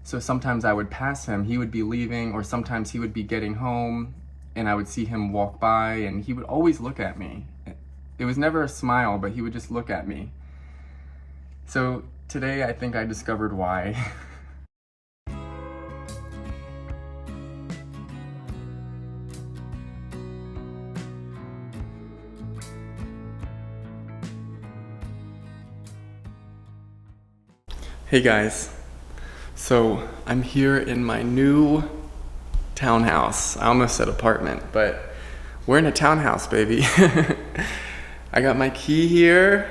So sometimes I would pass him, he would be leaving, or sometimes he would be getting home and I would see him walk by and he would always look at me. It was never a smile, but he would just look at me. So today I think I discovered why. Hey guys, so I'm here in my new townhouse. I almost said apartment, but we're in a townhouse, baby. I got my key here.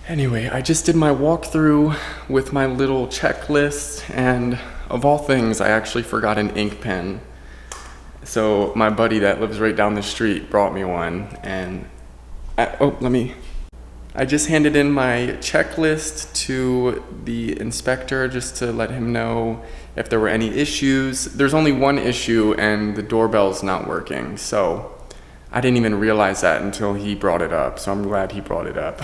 Anyway, I just did my walkthrough with my little checklist, and of all things, I actually forgot an ink pen. So my buddy that lives right down the street brought me one, and I just handed in my checklist to the inspector just to let him know if there were any issues. There's only one issue, and the doorbell's not working. So I didn't even realize that until he brought it up. So I'm glad he brought it up.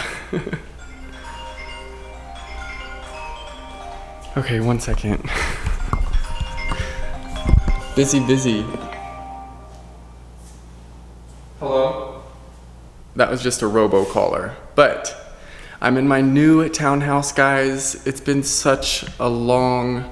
Okay, 1 second. Busy. Hello? That was just a robocaller. But I'm in my new townhouse, guys. It's been such a long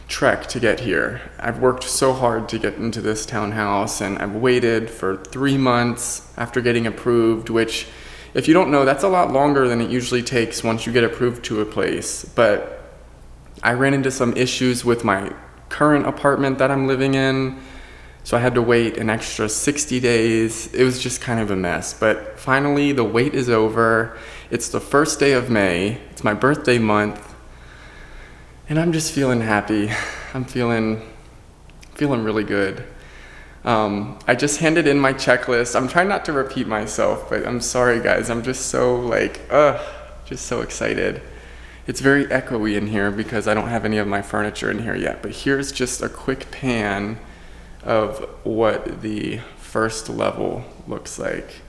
trek to get here. I've worked so hard to get into this townhouse, and I've waited for 3 months after getting approved, which, if you don't know, that's a lot longer than it usually takes once you get approved to a place. But I ran into some issues with my current apartment that I'm living in, so I had to wait an extra 60 days. It was just kind of a mess, but finally the wait is over. It's the first day of May. It's my birthday month, and I'm just feeling happy. I'm feeling really good. I just handed in my checklist. I'm trying not to repeat myself, but I'm sorry guys. I'm just so just so excited. It's very echoey in here because I don't have any of my furniture in here yet, but here's just a quick pan of what the first level looks like.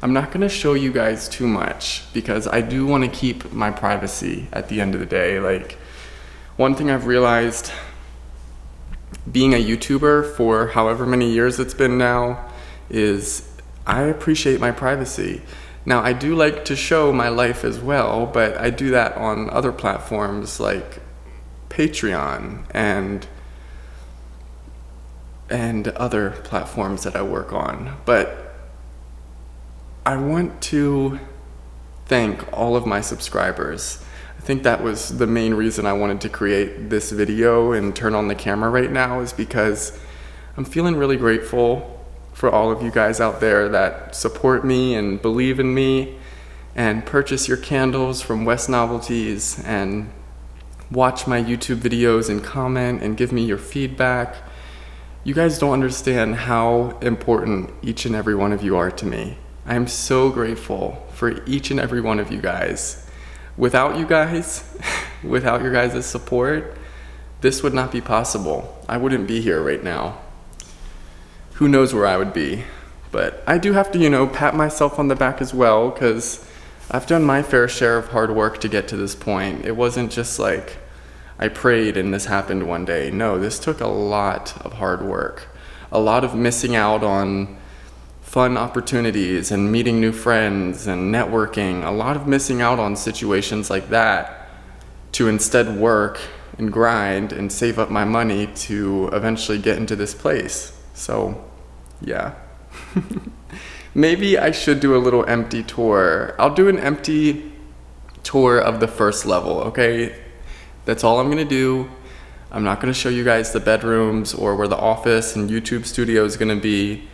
I'm not gonna show you guys too much because I do wanna keep my privacy at the end of the day. Like, one thing I've realized being a YouTuber for however many years it's been now is I appreciate my privacy. Now, I do like to show my life as well, but I do that on other platforms like Patreon and other platforms that I work on. But I want to thank all of my subscribers. I think that was the main reason I wanted to create this video and turn on the camera right now, is because I'm feeling really grateful for all of you guys out there that support me and believe in me and purchase your candles from West Novelties and watch my YouTube videos and comment and give me your feedback. You guys don't understand how important each and every one of you are to me. I am so grateful for each and every one of you guys. Without you guys, without your guys' support, this would not be possible. I wouldn't be here right now. Who knows where I would be? But I do have to, pat myself on the back as well, because I've done my fair share of hard work to get to this point. It wasn't just like I prayed and this happened one day. No, this took a lot of hard work, a lot of missing out on fun opportunities and meeting new friends and networking, a lot of missing out on situations like that to instead work and grind and save up my money to eventually get into this place. So, yeah. Maybe I should do a little empty tour. I'll do an empty tour of the first level, okay? That's all I'm gonna do. I'm not gonna show you guys the bedrooms or where the office and YouTube studio is gonna be.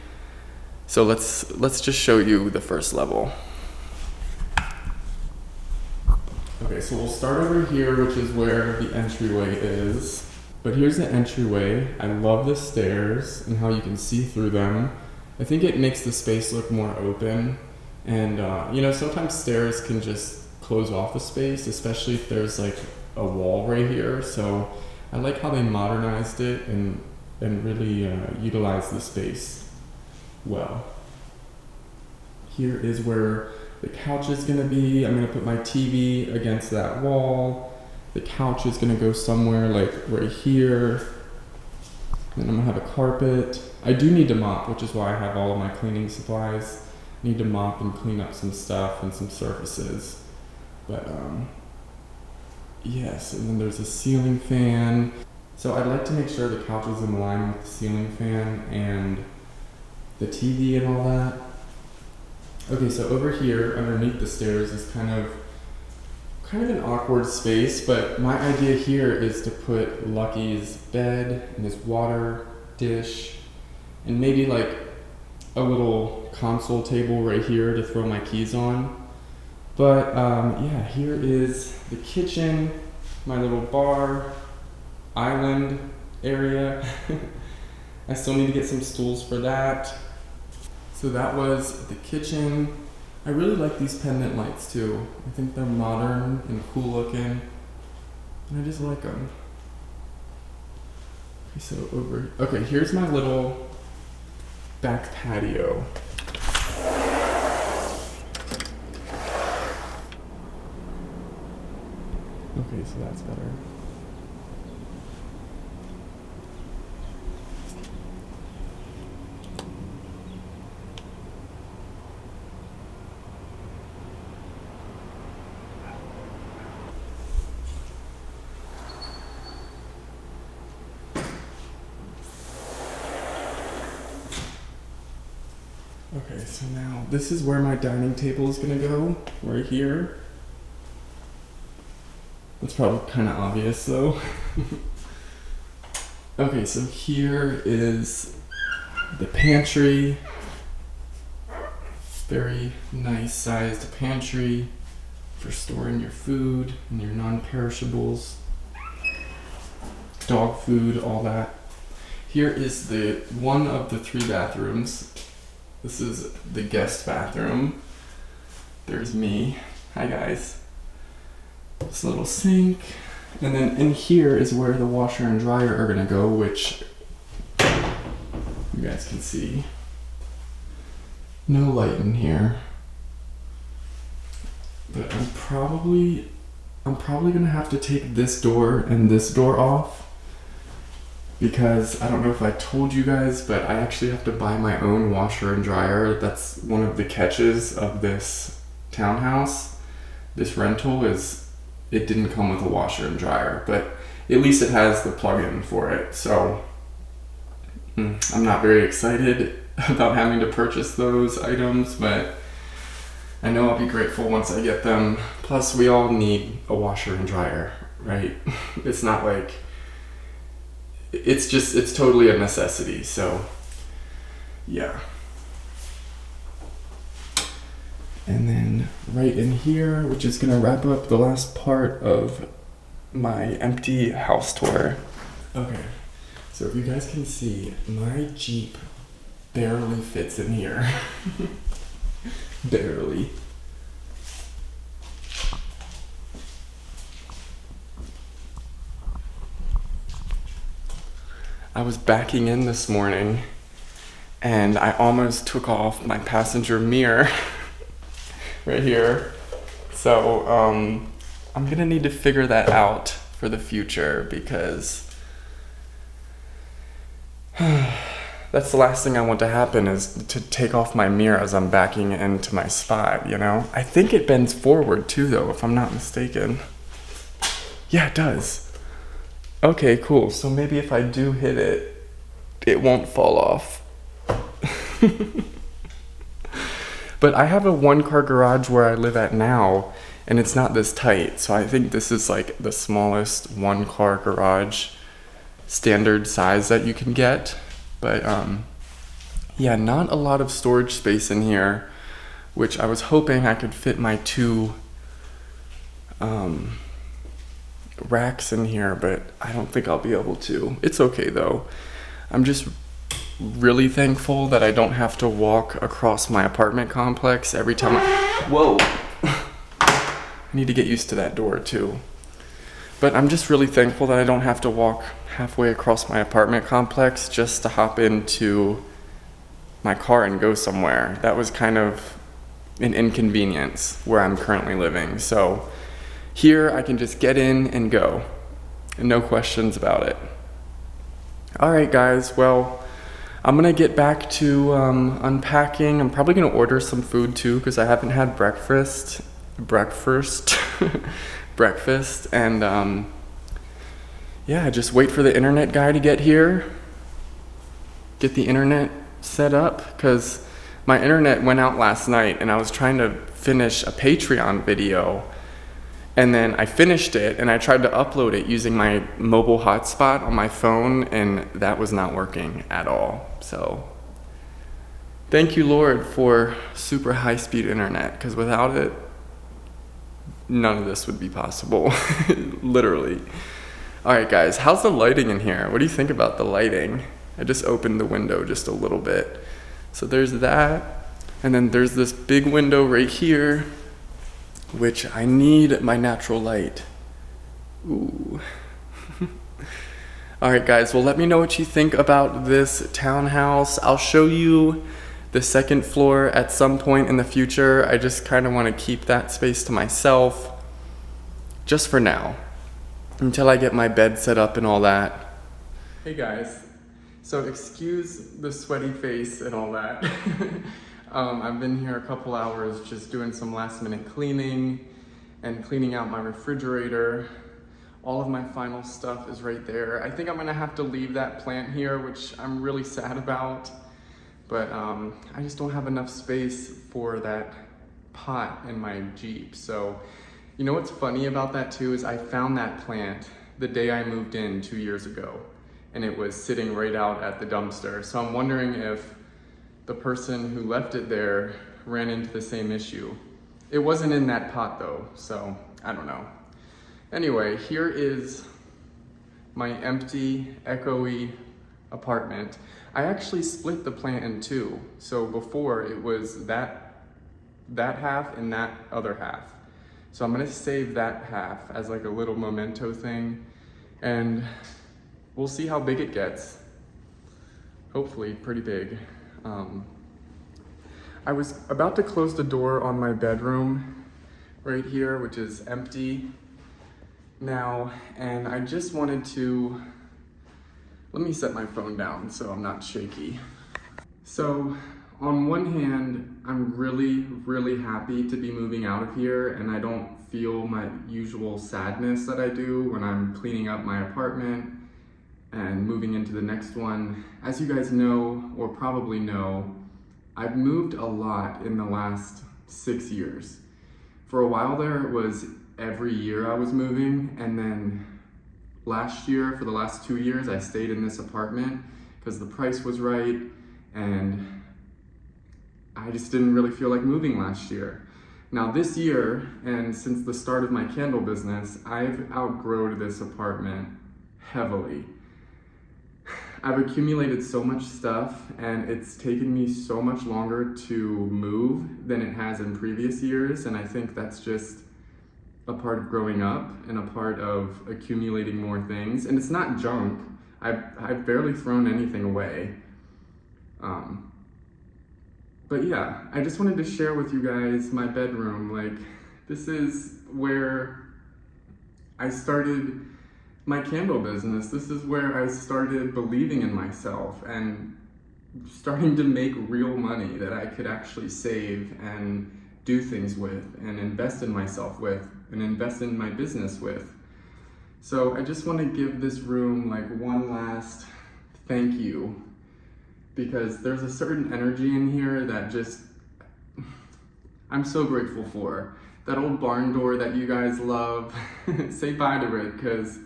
So let's just show you the first level. Okay, so we'll start over here, which is where the entryway is. But here's the entryway. I love the stairs and how you can see through them. I think it makes the space look more open. And sometimes stairs can just close off a space, especially if there's like a wall right here. So I like how they modernized it and really utilized the space well. Here is where the couch is gonna be. I'm gonna put my TV against that wall. The couch is gonna go somewhere like right here. Then I'm gonna have a carpet. I do need to mop, which is why I have all of my cleaning supplies. I need to mop and clean up some stuff and some surfaces. But yes, and then there's a ceiling fan. So I'd like to make sure the couch is in line with the ceiling fan and the TV and all that. Okay, so over here underneath the stairs is kind of an awkward space, but my idea here is to put Lucky's bed and his water dish and maybe like a little console table right here to throw my keys on. But yeah, here is the kitchen, my little bar, island area. I still need to get some stools for that. So that was the kitchen. I really like these pendant lights too. I think they're modern and cool looking, and I just like them. Okay, so okay, here's my little back patio. Okay, so that's better. Okay, so now this is where my dining table is gonna go, right here. That's probably kind of obvious though. Okay, so here is the pantry. Very nice sized pantry for storing your food and your non-perishables, dog food, all that. Here is the one of the 3 bathrooms. This is the guest bathroom. There's me. Hi guys. This little sink. And then in here is where the washer and dryer are gonna go, which you guys can see. No light in here. But I'm probably gonna have to take this door and this door off, because I don't know if I told you guys, but I actually have to buy my own washer and dryer. That's one of the catches of this townhouse. This rental is, it didn't come with a washer and dryer, but at least it has the plug-in for it. So I'm not very excited about having to purchase those items, but I know I'll be grateful once I get them. Plus, we all need a washer and dryer, right? It's not like, it's totally a necessity, so yeah. And then right in here, which is gonna wrap up the last part of my empty house tour. Okay, so if you guys can see, my Jeep barely fits in here. Barely. I was backing in this morning and I almost took off my passenger mirror right here. So I'm gonna need to figure that out for the future, because that's the last thing I want to happen, is to take off my mirror as I'm backing into my spot, you know? I think it bends forward too though, if I'm not mistaken. Yeah, it does. Okay, cool. So maybe if I do hit it, it won't fall off. But I have a 1-car garage where I live at now, and it's not this tight. So I think this is like the smallest 1-car garage standard size that you can get. But yeah, not a lot of storage space in here, which I was hoping I could fit my 2 racks in here, but I don't think I'll be able to. It's okay though. I'm just really thankful that I don't have to walk across my apartment complex every time whoa. I need to get used to that door too. But I'm just really thankful that I don't have to walk halfway across my apartment complex just to hop into my car and go somewhere. That was kind of an inconvenience where I'm currently living. So Here, I can just get in and go, and no questions about it. All right, guys, well, I'm gonna get back to unpacking. I'm probably gonna order some food too, because I haven't had breakfast, and yeah, just wait for the internet guy to get here, get the internet set up, because my internet went out last night and I was trying to finish a Patreon video, and then I finished it and I tried to upload it using my mobile hotspot on my phone, and that was not working at all. So thank you, Lord, for super high-speed internet, because without it, none of this would be possible. Literally. All right, guys, how's the lighting in here? What do you think about the lighting? I just opened the window just a little bit. So there's that, and then there's this big window right here, which I need my natural light. Ooh. All right, guys, well, let me know what you think about this townhouse. I'll show you the second floor at some point in the future. I just kind of want to keep that space to myself, just for now, until I get my bed set up and all that. Hey guys, so excuse the sweaty face and all that. I've been here a couple hours just doing some last minute cleaning and cleaning out my refrigerator. All of my final stuff is right there. I think I'm gonna have to leave that plant here, which I'm really sad about, but I just don't have enough space for that pot in my Jeep. So, you know what's funny about that too is I found that plant the day I moved in 2 years ago, and it was sitting right out at the dumpster. So I'm wondering if the person who left it there ran into the same issue. It wasn't in that pot though, so I don't know. Anyway, here is my empty, echoey apartment. I actually split the plant in two. So before it was that half and that other half. So I'm gonna save that half as like a little memento thing, and we'll see how big it gets. Hopefully pretty big. I was about to close the door on my bedroom right here, which is empty now, and I just wanted to, let me set my phone down so I'm not shaky. So on one hand, I'm really, really happy to be moving out of here, and I don't feel my usual sadness that I do when I'm cleaning up my apartment and moving into the next one. As you guys know, or probably know, I've moved a lot in the last 6 years. For a while there, it was every year I was moving, and then last year, for the last 2 years, I stayed in this apartment because the price was right, and I just didn't really feel like moving last year. Now this year, and since the start of my candle business, I've outgrown this apartment heavily. I've accumulated so much stuff, and it's taken me so much longer to move than it has in previous years, and I think that's just a part of growing up and a part of accumulating more things. And it's not junk. I've barely thrown anything away. But yeah, I just wanted to share with you guys my bedroom. Like, this is where I started my candle business. This is where I started believing in myself and starting to make real money that I could actually save and do things with and invest in myself with and invest in my business with. So I just want to give this room like one last thank you, because there's a certain energy in here that just, I'm so grateful for. That old barn door that you guys love, say bye to it, because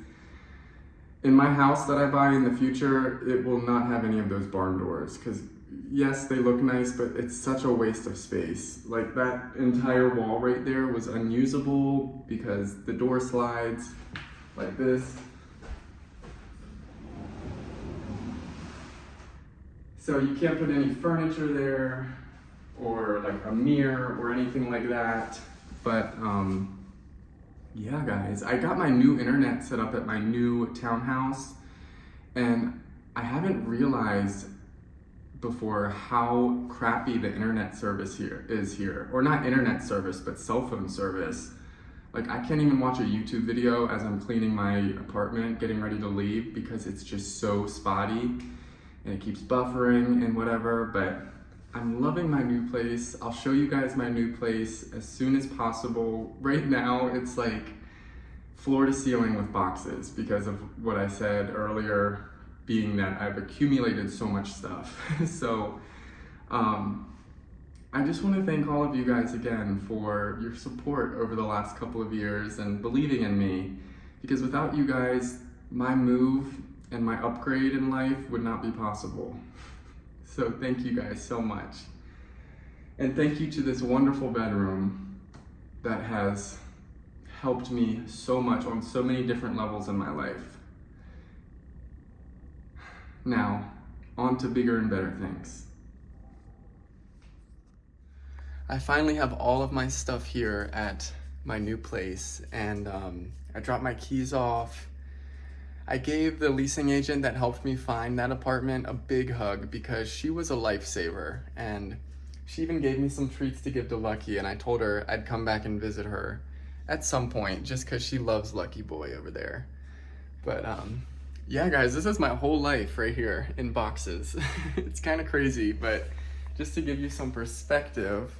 in my house that I buy in the future, it will not have any of those barn doors, because yes, they look nice, but it's such a waste of space. Like, that entire wall right there was unusable because the door slides like this. So you can't put any furniture there or like a mirror or anything like that. But yeah, guys, I got my new internet set up at my new townhouse, and I haven't realized before how crappy the internet service here is here. Or not internet service, but cell phone service. Like, I can't even watch a YouTube video as I'm cleaning my apartment, getting ready to leave, because it's just so spotty and it keeps buffering and whatever. But I'm loving my new place. I'll show you guys my new place as soon as possible. Right now, it's like floor to ceiling with boxes because of what I said earlier, being that I've accumulated so much stuff. So, I just want to thank all of you guys again for your support over the last couple of years and believing in me, because without you guys, my move and my upgrade in life would not be possible. So thank you guys so much. And thank you to this wonderful bedroom that has helped me so much on so many different levels in my life. Now, on to bigger and better things. I finally have all of my stuff here at my new place, and I dropped my keys off. I gave the leasing agent that helped me find that apartment a big hug because she was a lifesaver, and she even gave me some treats to give to Lucky, and I told her I'd come back and visit her at some point just because she loves Lucky Boy over there. But yeah guys, this is my whole life right here in boxes. It's kind of crazy, but just to give you some perspective,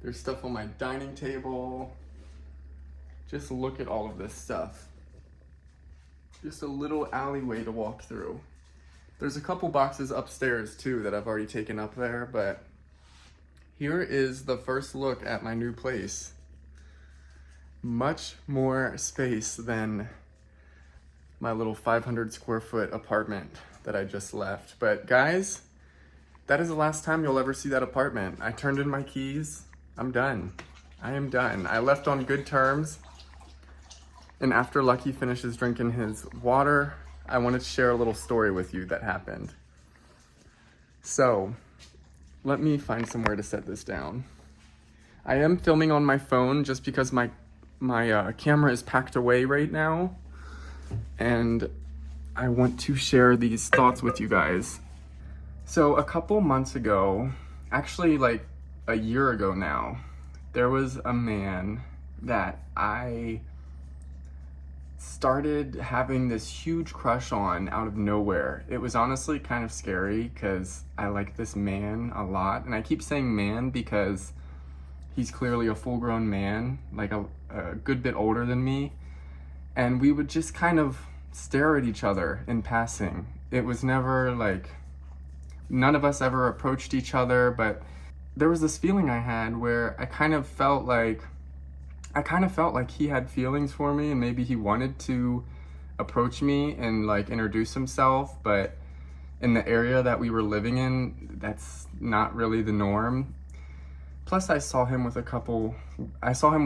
there's stuff on my dining table. Just look at all of this stuff. Just a little alleyway to walk through. There's a couple boxes upstairs too that I've already taken up there, but here is the first look at my new place. Much more space than my little 500 square foot apartment that I just left. But guys, that is the last time you'll ever see that apartment. I turned in my keys. I'm done. I am done. I left on good terms. And after Lucky finishes drinking his water, I wanted to share a little story with you that happened. So, let me find somewhere to set this down. I am filming on my phone just because my camera is packed away right now. And I want to share these thoughts with you guys. So, a couple months ago, actually like a year ago now, there was a man that I started having this huge crush on out of nowhere. It was honestly kind of scary because I like this man a lot, and I keep saying man because he's clearly a full-grown man, like a good bit older than me, and we would just kind of stare at each other in passing. It was never like, none of us ever approached each other, but there was this feeling I had where I kind of felt like he had feelings for me, and maybe he wanted to approach me and like introduce himself, but in the area that we were living in, that's not really the norm. Plus I saw him with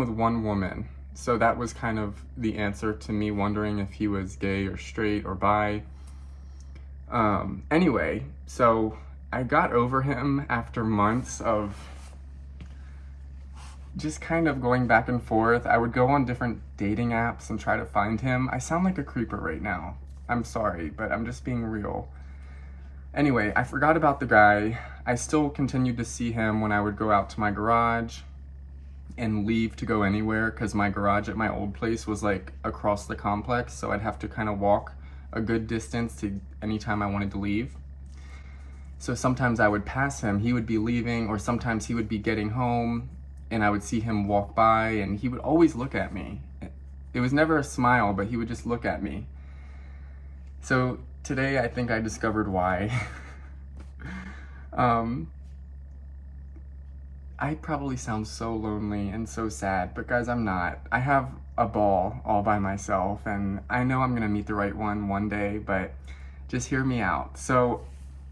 one woman, so that was kind of the answer to me wondering if he was gay or straight or bi. Anyway, so I got over him after months of just kind of going back and forth. I would go on different dating apps and try to find him. I sound like a creeper right now. I'm sorry, but I'm just being real. Anyway, I forgot about the guy. I still continued to see him when I would go out to my garage and leave to go anywhere, because my garage at my old place was like across the complex, so I'd have to kind of walk a good distance to anytime I wanted to leave. So sometimes I would pass him, he would be leaving, or sometimes he would be getting home, and I would see him walk by, and he would always look at me. It was never a smile, but he would just look at me. So today I think I discovered why. I probably sound so lonely and so sad, but guys, I'm not. I have a ball all by myself, and I know I'm gonna meet the right one day, but just hear me out. So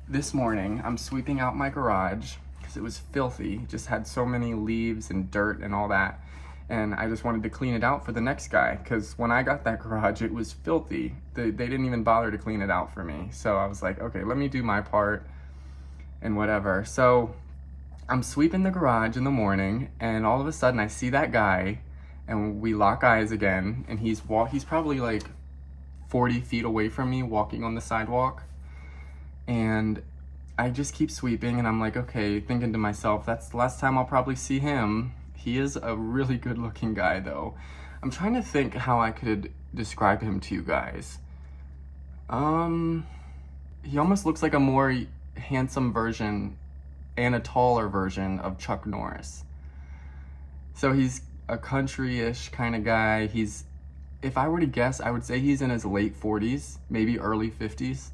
this morning, I'm sweeping out my garage because it was filthy. It just had so many leaves and dirt and all that. And I just wanted to clean it out for the next guy, because when I got that garage, it was filthy. They didn't even bother to clean it out for me. So I was like, okay, let me do my part and whatever. So I'm sweeping the garage in the morning, and all of a sudden I see that guy, and we lock eyes again, and he's probably like 40 feet away from me, walking on the sidewalk. And I just keep sweeping, and I'm like, okay, thinking to myself, that's the last time I'll probably see him. He is a really good looking guy though. I'm trying to think how I could describe him to you guys. He almost looks like a more handsome version and a taller version of Chuck Norris. So he's a country-ish kind of guy. If I were to guess, I would say he's in his late 40s, maybe early 50s.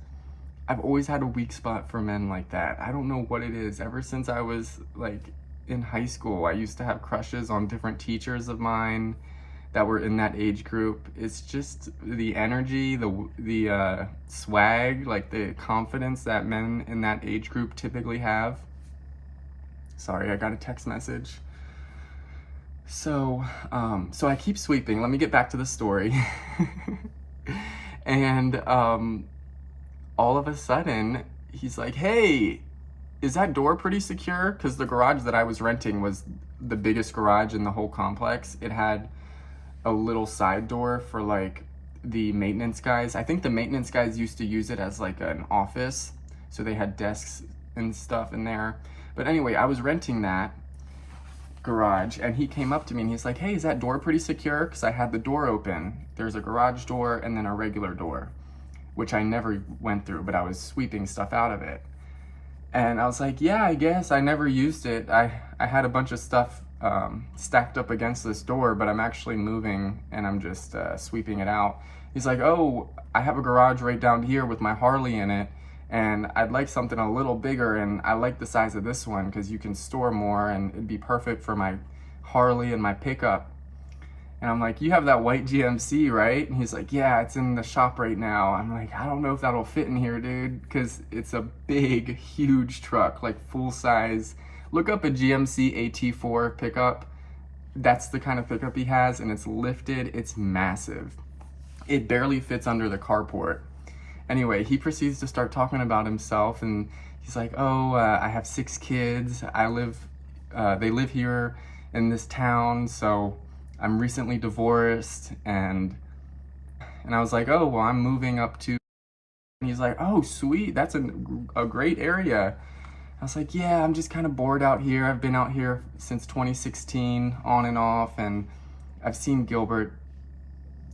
I've always had a weak spot for men like that. I don't know what it is. Ever since I was like in high school, I used to have crushes on different teachers of mine that were in that age group. It's just the energy, the swag, like the confidence that men in that age group typically have. Sorry, I got a text message. So I keep sweeping. Let me get back to the story. And all of a sudden, he's like, "Hey, is that door pretty secure?" Because the garage that I was renting was the biggest garage in the whole complex. It had a little side door for like the maintenance guys. I think the maintenance guys used to use it as like an office, so they had desks and stuff in there. But anyway, I was renting that garage, and he came up to me and he's like, "Hey, is that door pretty secure?" Because I had the door open. There's a garage door and then a regular door, which I never went through, but I was sweeping stuff out of it. And I was like, "Yeah, I guess I never used it. I had a bunch of stuff stacked up against this door, but I'm actually moving and I'm just sweeping it out." He's like, "Oh, I have a garage right down here with my Harley in it, and I'd like something a little bigger, and I like the size of this one because you can store more and it'd be perfect for my Harley and my pickup." And I'm like, "You have that white GMC, right?" And he's like, "Yeah, it's in the shop right now." I'm like, "I don't know if that'll fit in here, dude, because it's a big, huge truck, like full size." Look up a GMC AT4 pickup. That's the kind of pickup he has, and it's lifted. It's massive. It barely fits under the carport. Anyway, he proceeds to start talking about himself, and he's like, "Oh, I have 6 kids. They live here in this town, so I'm recently divorced." And I was like, "Oh, well, I'm moving up to," and he's like, "Oh, sweet, that's a great area." I was like, "Yeah, I'm just kind of bored out here. I've been out here since 2016, on and off, and I've seen Gilbert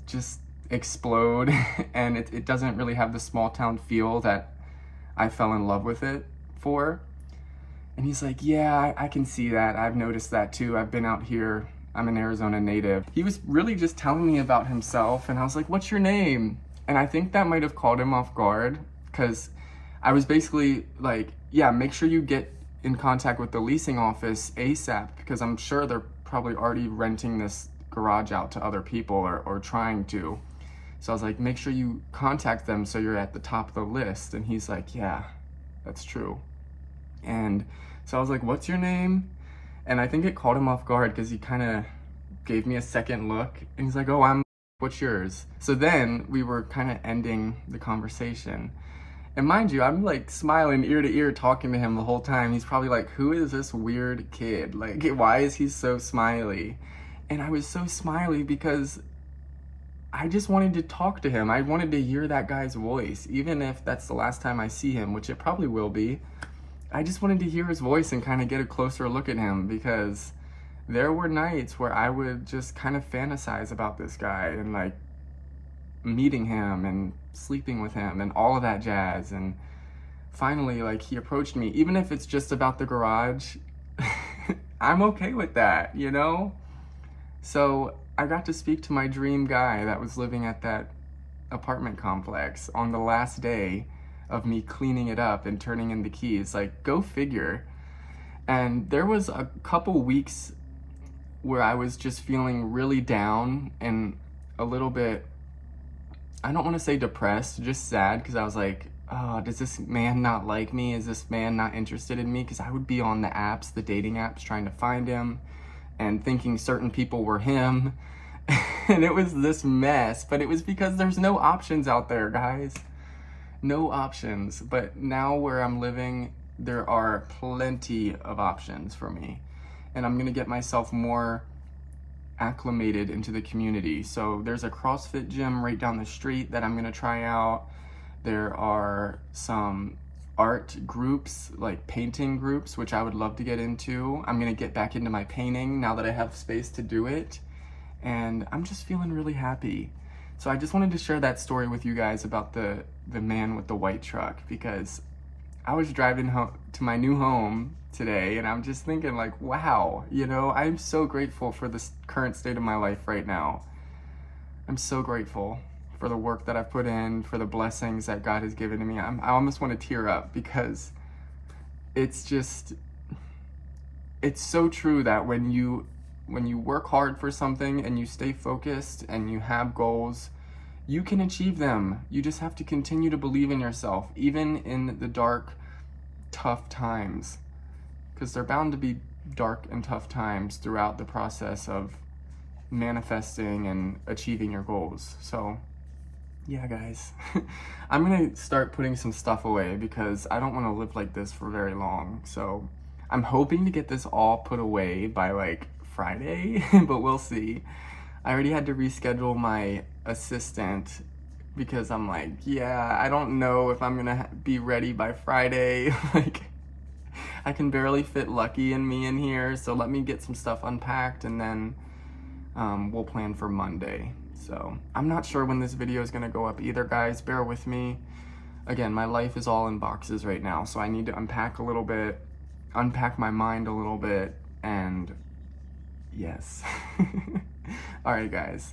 just explode, and it doesn't really have the small town feel that I fell in love with it for." And he's like, "Yeah, I can see that. I've noticed that too. I've been out here. I'm an Arizona native." He was really just telling me about himself, and I was like, "What's your name?" And I think that might have caught him off guard, because I was basically like, "Yeah, make sure you get in contact with the leasing office ASAP, because I'm sure they're probably already renting this garage out to other people or trying to." So I was like, "Make sure you contact them so you're at the top of the list." And he's like, "Yeah, that's true." And so I was like, "What's your name?" And I think it caught him off guard because he kind of gave me a second look. And he's like, "Oh, what's yours?" So then we were kind of ending the conversation. And mind you, I'm like smiling ear to ear talking to him the whole time. He's probably like, "Who is this weird kid? Like, why is he so smiley?" And I was so smiley because I just wanted to talk to him. I wanted to hear that guy's voice, even if that's the last time I see him, which it probably will be. I just wanted to hear his voice and kind of get a closer look at him, because there were nights where I would just kind of fantasize about this guy and like meeting him and sleeping with him and all of that jazz. And finally, like, he approached me, even if it's just about the garage. I'm okay with that, you know? So I got to speak to my dream guy that was living at that apartment complex on the last day of me cleaning it up and turning in the keys. Like, go figure. And there was a couple weeks where I was just feeling really down and a little bit, I don't want to say depressed, just sad, because I was like, "Oh, does this man not like me? Is this man not interested in me?" Because I would be on the apps, the dating apps, trying to find him and thinking certain people were him. And it was this mess, but it was because there's no options out there, guys. No options. But now where I'm living, there are plenty of options for me. And I'm going to get myself more acclimated into the community. So there's a CrossFit gym right down the street that I'm going to try out. There are some art groups, like painting groups, which I would love to get into. I'm going to get back into my painting now that I have space to do it. and I'm just feeling really happy. So I just wanted to share that story with you guys about the man with the white truck, because I was driving home to my new home today and I'm just thinking like, wow, I'm so grateful for this current state of my life right now. I'm so grateful for the work that I've put in, for the blessings that God has given to me. I almost want to tear up, because it's so true that when you work hard for something and you stay focused and you have goals, you can achieve them. You just have to continue to believe in yourself, even in the dark, tough times, because they're bound to be dark and tough times throughout the process of manifesting and achieving your goals. So yeah, guys, I'm gonna start putting some stuff away because I don't want to live like this for very long. So I'm hoping to get this all put away by like Friday, but we'll see. I already had to reschedule my assistant because I'm like, yeah, I don't know if I'm gonna be ready by Friday. Like, I can barely fit Lucky and me in here, so let me get some stuff unpacked and then we'll plan for Monday. So I'm not sure when this video is gonna go up either, guys. Bear with me. Again, my life is all in boxes right now, so I need to unpack a little bit, unpack my mind a little bit, and yes. All right, guys.